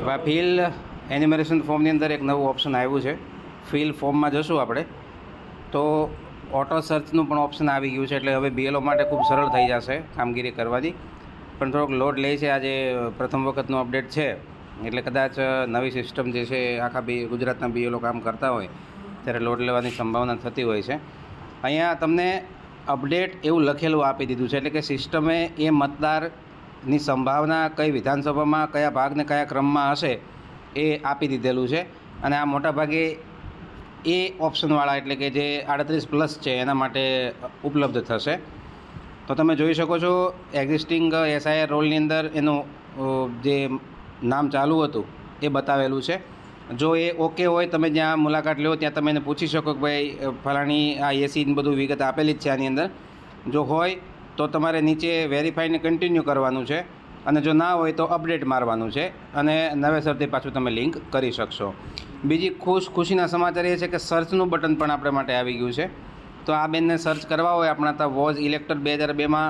હવે fill enumeration ફોર્મની અંદર એક નવું ઓપ્શન આવ્યું છે. ફિલ ફોર્મમાં જશું આપણે તો ઓટો સર્ચનું પણ ઓપ્શન આવી ગયું છે, એટલે હવે બીએલઓ માટે ખૂબ સરળ થઈ જશે કામગીરી કરવાની. પણ થોડોક લોડ લે છે, આજે પ્રથમ વખતનું અપડેટ છે એટલે કદાચ નવી સિસ્ટમ જે છે આખા ગુજરાતના બીએલઓ કામ કરતા હોય ત્યારે લોડ લેવાની સંભાવના થતી હોય છે. અહીંયા તમને અપડેટ એવું લખેલું આપી દીધું છે, એટલે કે સિસ્ટમે એ મતદારની સંભાવના કઈ વિધાનસભામાં કયા ભાગને કયા ક્રમમાં હશે એ આપી દીધેલું છે. અને આ મોટાભાગે એ ઓપ્શનવાળા એટલે કે જે 38+ છે એના માટે ઉપલબ્ધ થશે. તો તમે જોઈ શકો છો એક્ઝિસ્ટિંગ એસઆઈઆર રોલની અંદર એનું જે નામ ચાલુ હતું એ બતાવેલું છે. જો એ ઓકે હોય, તમે જ્યાં મુલાકાત લો ત્યાં તમે એને પૂછી શકો કે ભાઈ ફલાણી આ એસીની બધું વિગત આપેલી જ છે આની અંદર. જો હોય તો તમારે નીચે વેરીફાઈને કન્ટિન્યુ કરવાનું છે, અને જો ના હોય તો અપડેટ મારવાનું છે, અને નવેસરથી પાછું તમે લિંક કરી શકશો. બીજી ખુશીના સમાચાર એ છે કે સર્ચનું બટન પણ આપણે માટે આવી ગયું છે. તો આ બેનને સર્ચ કરવા હોય આપણા તો વોઝ ઇલેક્ટર 2002માં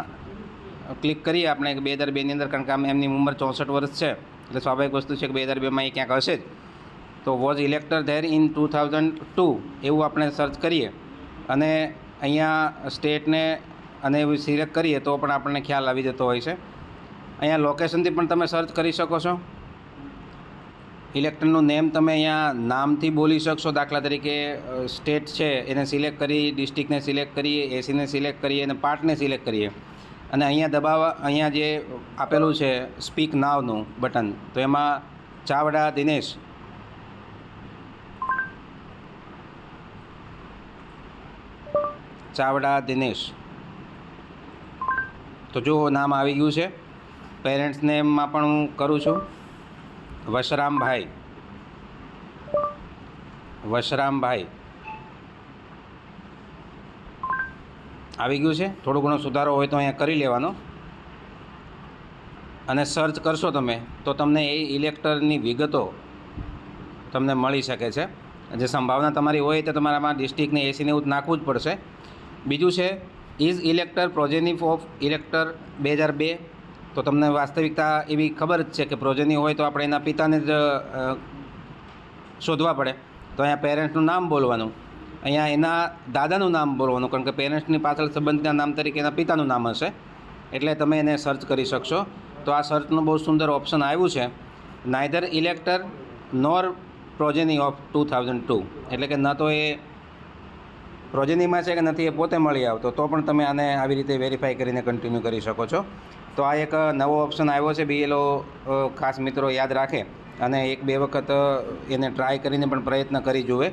ક્લિક કરીએ આપણે 2002ની અંદર, કારણ કે આમ એમની ઉંમર 64 વર્ષ છે એટલે સ્વાભાવિક વસ્તુ છે કે 2002માં એ ક્યાંક હશે જ. તો વોઝ ઇલેક્ટર ધેર ઇન 2002 એવું આપણે સર્ચ કરીએ અને અહીંયા સ્ટેટને અને એવું સિલેક્ટ કરીએ તો પણ આપણને ખ્યાલ આવી જતો હોય છે. અહીંયા લોકેશનથી પણ તમે સર્ચ કરી શકો છો. ઇલેક્ટરનું નેમ તમે અહીંયા નામથી બોલી શકશો. દાખલા તરીકે સ્ટેટ છે એને સિલેક્ટ કરી, ડિસ્ટ્રિક્ટને સિલેક્ટ કરીએ, એસીને સિલેક્ટ કરીએ અને પાર્ટને સિલેક્ટ કરીએ અને અહીંયા જે આપેલું છે સ્પીક નાવનું બટન, તો એમાં ચાવડા દિનેશ તો જો નામ આવી ગયું છે. પેરેન્ટ્સ નેમમાં પણ હું કરું છું વશરામભાઈ આવી ગયું છે. થોડો ઘણો સુધારો હોય તો અહીંયા કરી લેવાનો અને સર્ચ કરશો તમે તો તમને એ ઇલેક્ટરની વિગતો તમને મળી શકે છે. જે સંભાવના તમારી હોય તો તમારામાં ડિસ્ટ્રિક્ટને એસીને એવું નાખવું જ પડશે. બીજું છે ઇઝ ઇલેક્ટર પ્રોજેની ઓફ ઇલેક્ટર 2002. તો તમને વાસ્તવિકતા એવી ખબર જ છે કે પ્રોજેની હોય તો આપણે એના પિતાને જ શોધવા પડે. તો અહીંયા પેરેન્ટ્સનું નામ બોલવાનું, અહીંયા એના દાદાનું નામ બોલવાનું, કારણ કે પેરેન્ટ્સની પાછળ સંબંધના નામ તરીકે એના પિતાનું નામ હશે, એટલે તમે એને સર્ચ કરી શકશો. તો આ સર્ચનું બહુ સુંદર ઓપ્શન આવ્યું છે, નાઇધર ઇલેક્ટર નોર પ્રોજેની ઓફ 2002. એટલે કે ન તો એ પ્રોજેનીમાં છે કે નથી એ પોતે મળી આવતો, તો પણ તમે આને આવી રીતે વેરીફાઈ કરીને કન્ટિન્યુ કરી શકો છો. તો આ એક નવો ઓપ્શન આવ્યો છે, બીએલઓ ખાસ મિત્રો યાદ રાખે અને 1-2 વખત એને ટ્રાય કરીને પણ પ્રયત્ન કરી જુએ.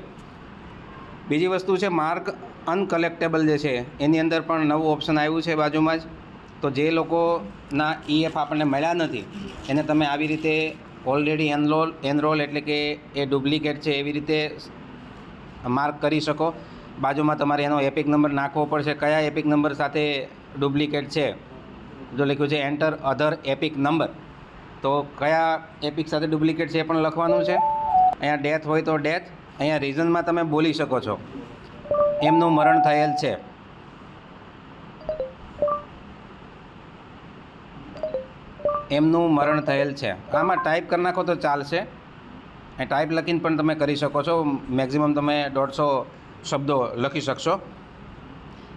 બીજી વસ્તુ છે માર્ક અનકલેક્ટેબલ જે છે એની અંદર પણ નવું ઓપ્શન આવ્યું છે બાજુમાં જ. તો જે લોકોના ઈએફ આપણને મળ્યા નથી એને તમે આવી રીતે ઓલરેડી એનરોલ એટલે કે એ ડુપ્લિકેટ છે એવી રીતે માર્ક કરી શકો. બાજુમાં તમારે એનો એપિક નંબર નાખવો પડશે, કયા એપિક નંબર સાથે ડુપ્લિકેટ છે. જો લખ્યું છે એન્ટર અધર એપિક નંબર, તો કયા એપિક સાથે ડુપ્લિકેટ છે એ પણ લખવાનું છે. અહીંયા ડેથ હોય તો ડેથ, અહીંયા રીઝનમાં તમે બોલી શકો છો એમનું મરણ થયેલ છે. આમાં ટાઈપ કરી નાખો તો ચાલશે. ટાઈપ લખીને પણ તમે કરી શકો છો. મેક્સિમમ તમે 150 શબ્દો લખી શકશો.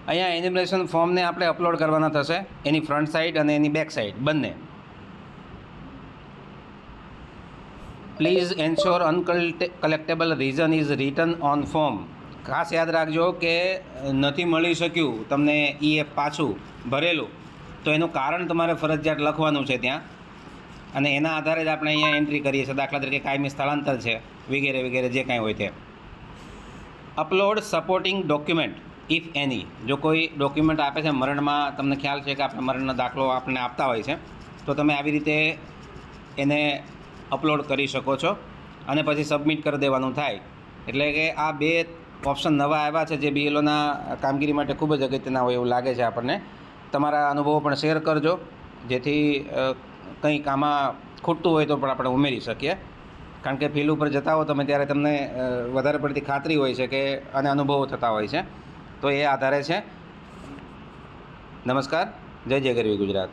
અહીંયા એન્યુમરેશન ફોર્મને આપણે અપલોડ કરવાના થશે, એની ફ્રન્ટ સાઈડ અને એની બેક સાઈડ બંને. Please ensure uncollectable reason is written on form. ખાસ યાદ રાખજો કે નથી મળી શક્યું તમને ઈએફ પાછું ભરેલું, તો એનું કારણ તમારે ફરજિયાત લખવાનું છે ત્યાં, અને એના આધારે જ આપણે અહીંયા એન્ટ્રી કરીએ છીએ. દાખલા તરીકે કાયમી સ્થળાંતર છે વગેરે વગેરે જે કાંઈ હોય તે. અપલોડ સપોર્ટિંગ ડોક્યુમેન્ટ ઇફ એની. જો કોઈ ડોક્યુમેન્ટ આપે છે મરણમાં, તમને ખ્યાલ છે કે આપણે મરણનો દાખલો આપણને આપતા હોય છે, તો તમે આવી રીતે એને અપલોડ કરી શકો છો અને પછી સબમિટ કરી દેવાનું થાય. એટલે કે આ 2 ઓપ્શન નવા આવ્યા છે જે બીએલઓના કામગીરી માટે ખૂબ જ અગત્યના હોય એવું લાગે છે આપણને. તમારા અનુભવો પણ શેર કરજો, જેથી કંઈક આમાં ખૂટતું હોય તો પણ આપણે ઉમેરી શકીએ. કારણ કે ફિલ્ડ ઉપર જતા હો તમે ત્યારે તમને વધારે પડતી ખાતરી હોય છે કે અને અનુભવો થતા હોય છે, તો એ આધારે છે. નમસ્કાર, જય ગરવી ગુજરાત.